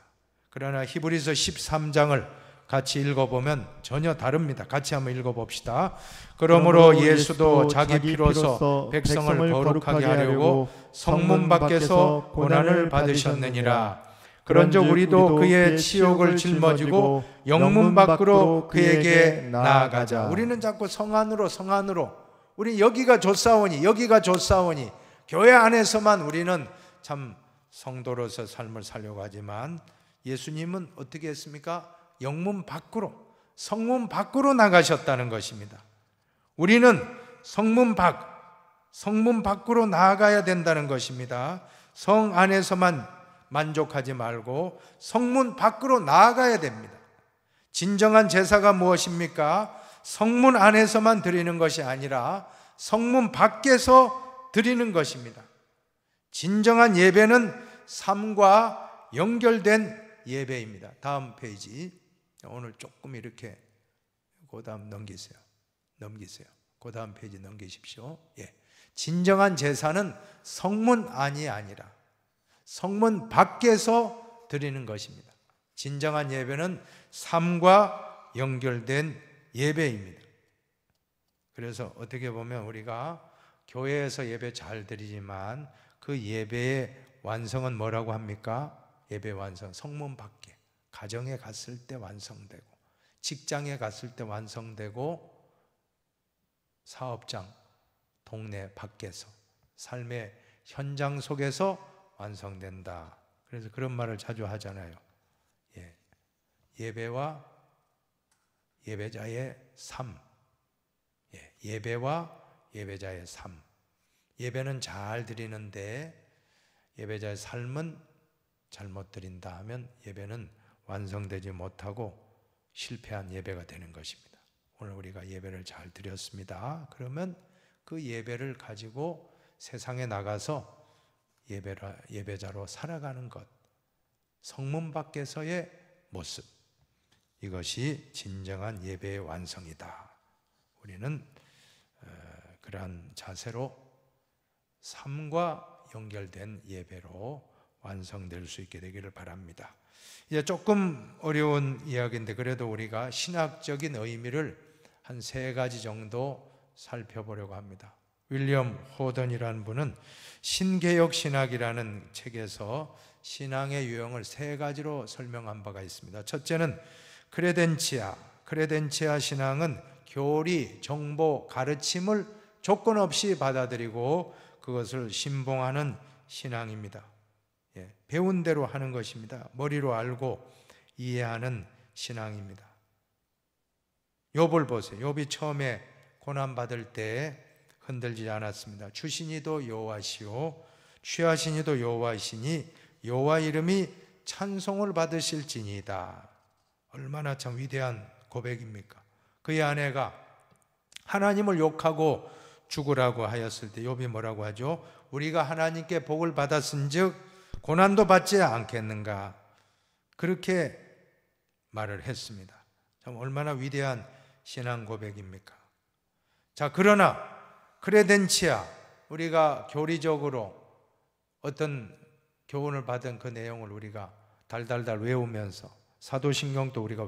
그러나 히브리서 13장을 같이 읽어보면 전혀 다릅니다. 같이 한번 읽어봅시다. 그러므로 예수도 자기 피로서 백성을 거룩하게 하려고 성문 밖에서 고난을 받으셨느니라. 그런즉 우리도 그의 치욕을 짊어지고 영문 밖으로 그에게 나아가자. 우리는 자꾸 성 안으로 우리 여기가 좋사오니 교회 안에서만 우리는 참 성도로서 삶을 살려고 하지만 예수님은 어떻게 했습니까? 영문 밖으로, 성문 밖으로 나가셨다는 것입니다. 우리는 성문 밖으로 나아가야 된다는 것입니다. 성 안에서만 만족하지 말고 성문 밖으로 나아가야 됩니다. 진정한 제사가 무엇입니까? 성문 안에서만 드리는 것이 아니라 성문 밖에서 드리는 것입니다. 진정한 예배는 삶과 연결된 예배입니다. 다음 페이지. 오늘 조금 이렇게 그 다음 넘기세요. 그 다음 페이지 넘기십시오. 예. 진정한 제사는 성문 안이 아니라 성문 밖에서 드리는 것입니다. 진정한 예배는 삶과 연결된 예배입니다. 그래서 어떻게 보면 우리가 교회에서 예배 잘 드리지만 그 예배의 완성은 뭐라고 합니까? 예배 완성, 성문 밖에, 가정에 갔을 때 완성되고, 직장에 갔을 때 완성되고, 사업장, 동네 밖에서, 삶의 현장 속에서 완성된다. 그래서 그런 말을 자주 하잖아요. 예. 예배와 예배자의 삶. 예. 예배와 예배자의 삶. 예배는 잘 드리는데 예배자의 삶은 잘못 드린다 하면 예배는 완성되지 못하고 실패한 예배가 되는 것입니다. 오늘 우리가 예배를 잘 드렸습니다. 그러면 그 예배를 가지고 세상에 나가서 예배자로 살아가는 것, 성문 밖에서의 모습, 이것이 진정한 예배의 완성이다. 우리는 그러한 자세로 삶과 연결된 예배로 완성될 수 있게 되기를 바랍니다. 이제 조금 어려운 이야기인데 그래도 우리가 신학적인 의미를 한 3가지 정도 살펴보려고 합니다. 윌리엄 호던이라는 분은 신개혁 신학이라는 책에서 신앙의 유형을 3가지로 설명한 바가 있습니다. 첫째는 크레덴치아 신앙은 교리, 정보, 가르침을 조건 없이 받아들이고 그것을 신봉하는 신앙입니다. 예, 배운 대로 하는 것입니다. 머리로 알고 이해하는 신앙입니다. 욥을 보세요. 욥이 처음에 고난받을 때 흔들리지 않았습니다. 주시니도 여호와시오 취하시니도 여호와이시니 여호와 이름이 찬송을 받으실지니이다. 얼마나 참 위대한 고백입니까? 그의 아내가 하나님을 욕하고 죽으라고 하였을 때 욥이 뭐라고 하죠? 우리가 하나님께 복을 받았은즉 고난도 받지 않겠는가? 그렇게 말을 했습니다. 참 얼마나 위대한 신앙 고백입니까? 자, 그러나 크레덴치아, 우리가 교리적으로 어떤 교훈을 받은 그 내용을 우리가 달달달 외우면서 사도신경도 우리가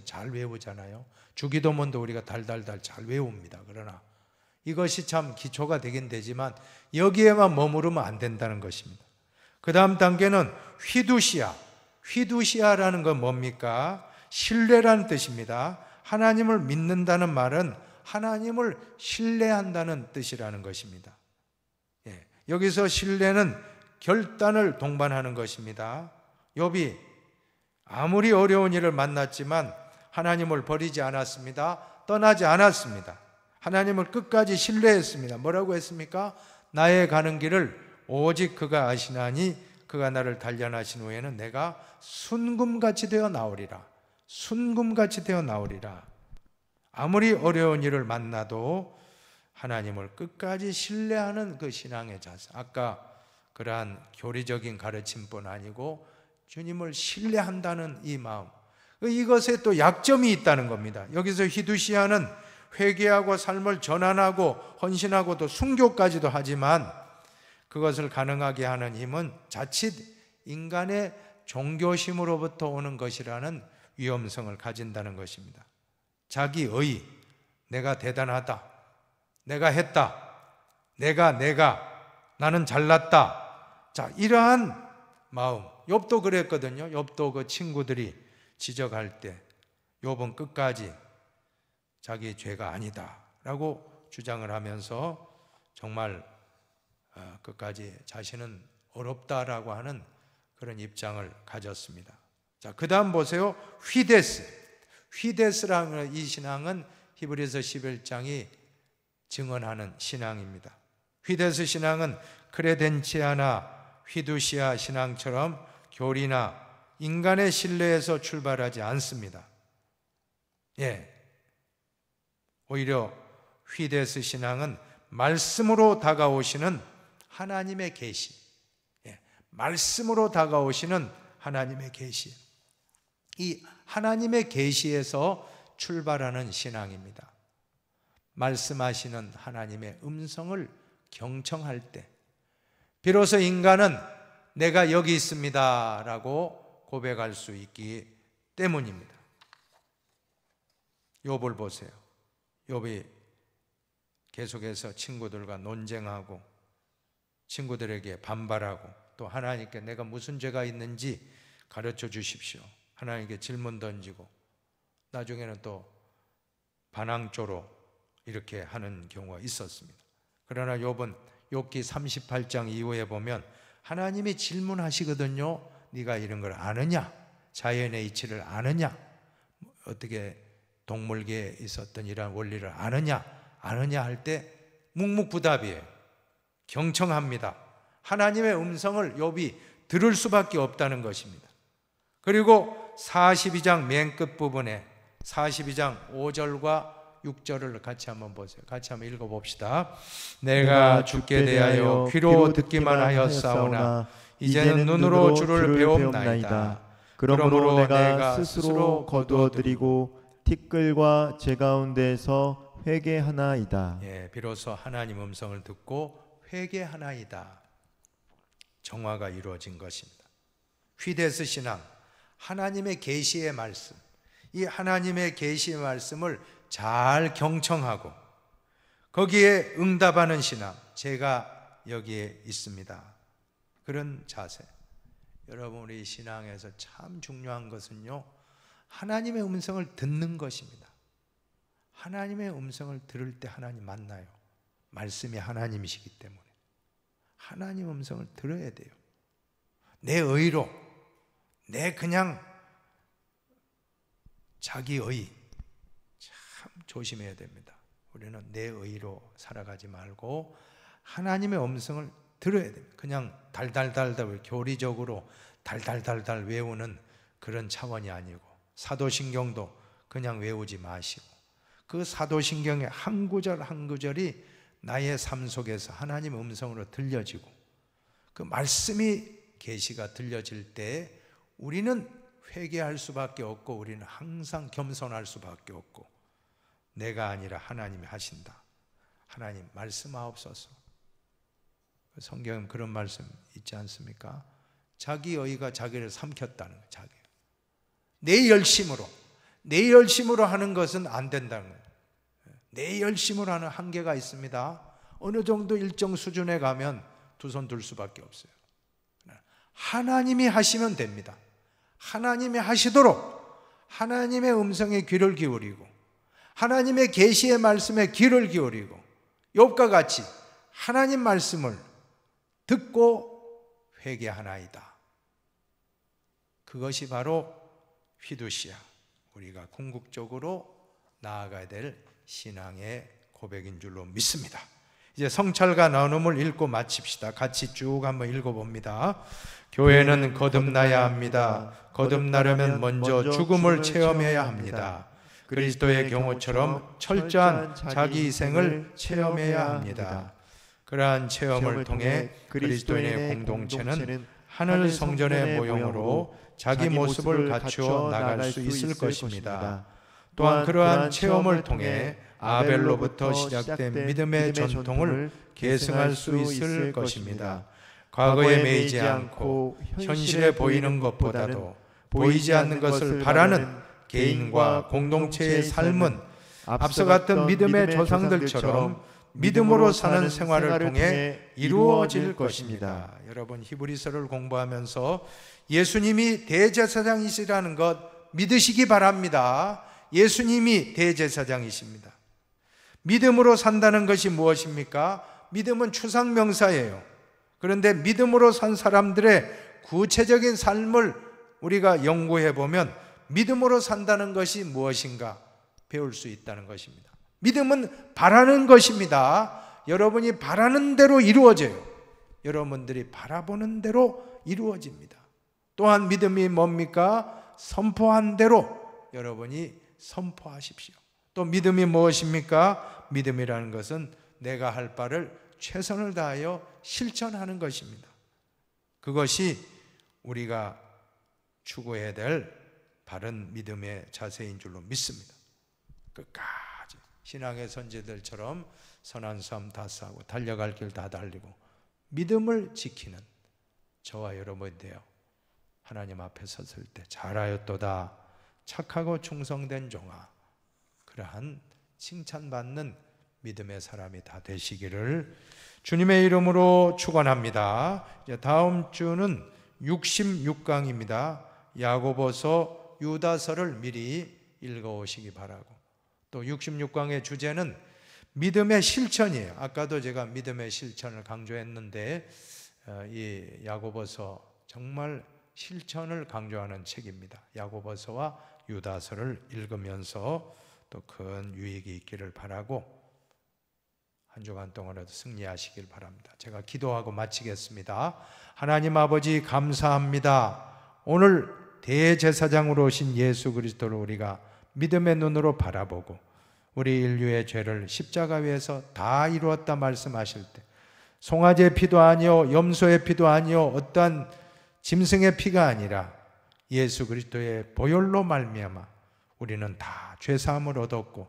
잘 외우잖아요. 주기도문도 우리가 달달달 잘 외웁니다. 그러나 이것이 참 기초가 되긴 되지만 여기에만 머무르면 안 된다는 것입니다. 그 다음 단계는 휘두시아라는 건 뭡니까? 신뢰라는 뜻입니다. 하나님을 믿는다는 말은 하나님을 신뢰한다는 뜻이라는 것입니다. 예, 여기서 신뢰는 결단을 동반하는 것입니다. 욥이 아무리 어려운 일을 만났지만 하나님을 버리지 않았습니다. 떠나지 않았습니다. 하나님을 끝까지 신뢰했습니다. 뭐라고 했습니까? 나의 가는 길을 오직 그가 아시나니 그가 나를 단련하신 후에는 내가 순금같이 되어 나오리라. 순금같이 되어 나오리라. 아무리 어려운 일을 만나도 하나님을 끝까지 신뢰하는 그 신앙의 자세. 아까 그러한 교리적인 가르침뿐 아니고 주님을 신뢰한다는 이 마음. 이것에 또 약점이 있다는 겁니다. 여기서 히두시아는 회개하고 삶을 전환하고 헌신하고 또 순교까지도 하지만 그것을 가능하게 하는 힘은 자칫 인간의 종교심으로부터 오는 것이라는 위험성을 가진다는 것입니다. 자기의, 내가 대단하다, 내가 했다, 내가 나는 잘났다. 자, 이러한 마음. 욥도 그랬거든요. 욥도 그 친구들이 지적할 때 욥은 끝까지 자기 죄가 아니다 라고 주장을 하면서 정말 끝까지 자신은 어렵다라고 하는 그런 입장을 가졌습니다. 자, 그 다음 보세요. 휘데스라는 이 신앙은 히브리서 11장이 증언하는 신앙입니다. 휘데스 신앙은 크레덴치아나 휘두시아 신앙처럼 교리나 인간의 신뢰에서 출발하지 않습니다. 오히려 휘데스 신앙은 말씀으로 다가오시는 하나님의 계시, 말씀으로 다가오시는 하나님의 계시, 이 하나님의 계시에서 출발하는 신앙입니다. 말씀하시는 하나님의 음성을 경청할 때 비로소 인간은 내가 여기 있습니다 라고 고백할 수 있기 때문입니다. 욥을 보세요. 욥이 계속해서 친구들과 논쟁하고 친구들에게 반발하고 또 하나님께 내가 무슨 죄가 있는지 가르쳐 주십시오. 하나님께 질문 던지고 나중에는 또 반항조로 이렇게 하는 경우가 있었습니다. 그러나 욥은 욥기 38장 이후에 보면 하나님이 질문하시거든요. 네가 이런 걸 아느냐? 자연의 이치를 아느냐? 어떻게 동물계에 있었던 이러한 원리를 아느냐 할 때 묵묵부답이에요. 경청합니다. 하나님의 음성을 욥이 들을 수밖에 없다는 것입니다. 그리고 42장 맨 끝부분에 42장 5절과 6절을 같이 한번 보세요. 같이 한번 읽어봅시다. 내가 주께 대하여 귀로 듣기만 하였사오나 이제는 눈으로 주를 배움나이다. 그러므로 내가 스스로 거두어드리고 티끌과 제 가운데에서 회개하나이다. 비로소 하나님 음성을 듣고 회개하나이다. 정화가 이루어진 것입니다. 휘데스 신앙, 하나님의 계시의 말씀, 이 하나님의 계시의 말씀을 잘 경청하고 거기에 응답하는 신앙, 제가 여기에 있습니다. 그런 자세. 여러분, 우리 신앙에서 참 중요한 것은요, 하나님의 음성을 듣는 것입니다. 하나님의 음성을 들을 때 하나님 만나요. 말씀이 하나님이시기 때문에 하나님 음성을 들어야 돼요. 내 의로, 내 그냥 자기 의, 참 조심해야 됩니다. 우리는 내 의로 살아가지 말고 하나님의 음성을 들어야 됩니다. 그냥 달달달달 교리적으로 달달달달 외우는 그런 차원이 아니고 사도신경도 그냥 외우지 마시고 그 사도신경의 한 구절 한 구절이 나의 삶 속에서 하나님 음성으로 들려지고 그 말씀이 계시가 들려질 때 우리는 회개할 수밖에 없고 우리는 항상 겸손할 수밖에 없고 내가 아니라 하나님이 하신다. 하나님 말씀하옵소서. 성경에 그런 말씀 있지 않습니까? 자기 의가 자기를 삼켰다는 거예요. 자기. 내 열심으로 하는 것은 안 된다는 거예요. 내 열심으로 하는 한계가 있습니다. 어느 정도 일정 수준에 가면 두 손 들 수밖에 없어요. 하나님이 하시면 됩니다. 하나님이 하시도록 하나님의 음성에 귀를 기울이고 하나님의 계시의 말씀에 귀를 기울이고 욥과 같이 하나님 말씀을 듣고 회개하나이다. 그것이 바로 휘두시아, 우리가 궁극적으로 나아가야 될 신앙의 고백인 줄로 믿습니다. 이제 성찰과 나눔을 읽고 마칩시다. 같이 쭉 한번 읽어봅니다. 교회는 거듭나야 합니다. 거듭나려면 먼저 죽음을 체험해야 합니다. 그리스도의 경우처럼 철저한 자기 희생을 체험해야 합니다. 그러한 체험을 통해 그리스도인의 공동체는 하늘 성전의 모형으로 자기 모습을 갖추어 나갈 수 있을 것입니다. 또한 그러한 체험을 통해 아벨로부터 시작된 믿음의 전통을 계승할 수 있을 것입니다. 과거에 매이지 않고 현실에 보이는 것보다도 보이지 않는 것을 바라는 개인과 공동체의 삶은 앞서 갔던 믿음의 조상들처럼 믿음으로 사는 생활을 통해 이루어질 것입니다. 여러분, 히브리서를 공부하면서 예수님이 대제사장이시라는 것 믿으시기 바랍니다. 예수님이 대제사장이십니다. 믿음으로 산다는 것이 무엇입니까? 믿음은 추상명사예요. 그런데 믿음으로 산 사람들의 구체적인 삶을 우리가 연구해 보면 믿음으로 산다는 것이 무엇인가 배울 수 있다는 것입니다. 믿음은 바라는 것입니다. 여러분이 바라는 대로 이루어져요. 여러분들이 바라보는 대로 이루어집니다. 또한 믿음이 뭡니까? 선포한 대로 여러분이 선포하십시오. 또 믿음이 무엇입니까? 믿음이라는 것은 내가 할 바를 최선을 다하여 실천하는 것입니다. 그것이 우리가 추구해야 될 바른 믿음의 자세인 줄로 믿습니다. 끝까지 신앙의 선제들처럼 선한 삶 다 싸고 달려갈 길 다 달리고 믿음을 지키는 저와 여러분이 되어 하나님 앞에 섰을 때 잘하였도다 착하고 충성된 종아, 그러한 칭찬받는 믿음의 사람이 다 되시기를 주님의 이름으로 축원합니다. 이제 다음 주는 66강입니다. 야고보서, 유다서를 미리 읽어오시기 바라고, 또 66강의 주제는 믿음의 실천이에요. 아까도 제가 믿음의 실천을 강조했는데 이 야고보서 정말 실천을 강조하는 책입니다. 야고보서와 유다서를 읽으면서 또 큰 유익이 있기를 바라고 한 주간 동안에도 승리하시길 바랍니다. 제가 기도하고 마치겠습니다. 하나님 아버지 감사합니다. 오늘 대제사장으로 오신 예수 그리스도를 우리가 믿음의 눈으로 바라보고 우리 인류의 죄를 십자가 위에서 다 이루었다 말씀하실 때 송아지의 피도 아니요 염소의 피도 아니요 어떠한 짐승의 피가 아니라 예수 그리스도의 보혈로 말미암아 우리는 다 죄사함을 얻었고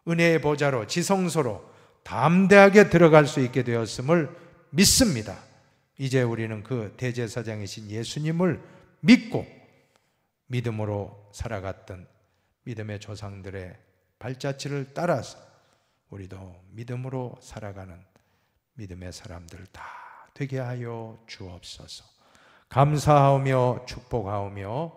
은혜의 보좌로 지성소로 담대하게 들어갈 수 있게 되었음을 믿습니다. 이제 우리는 그 대제사장이신 예수님을 믿고 믿음으로 살아갔던 믿음의 조상들의 발자취를 따라서 우리도 믿음으로 살아가는 믿음의 사람들 다 되게 하여 주옵소서. 감사하오며 축복하오며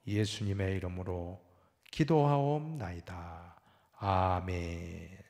예수님의 이름으로 기도하옵나이다. 아멘.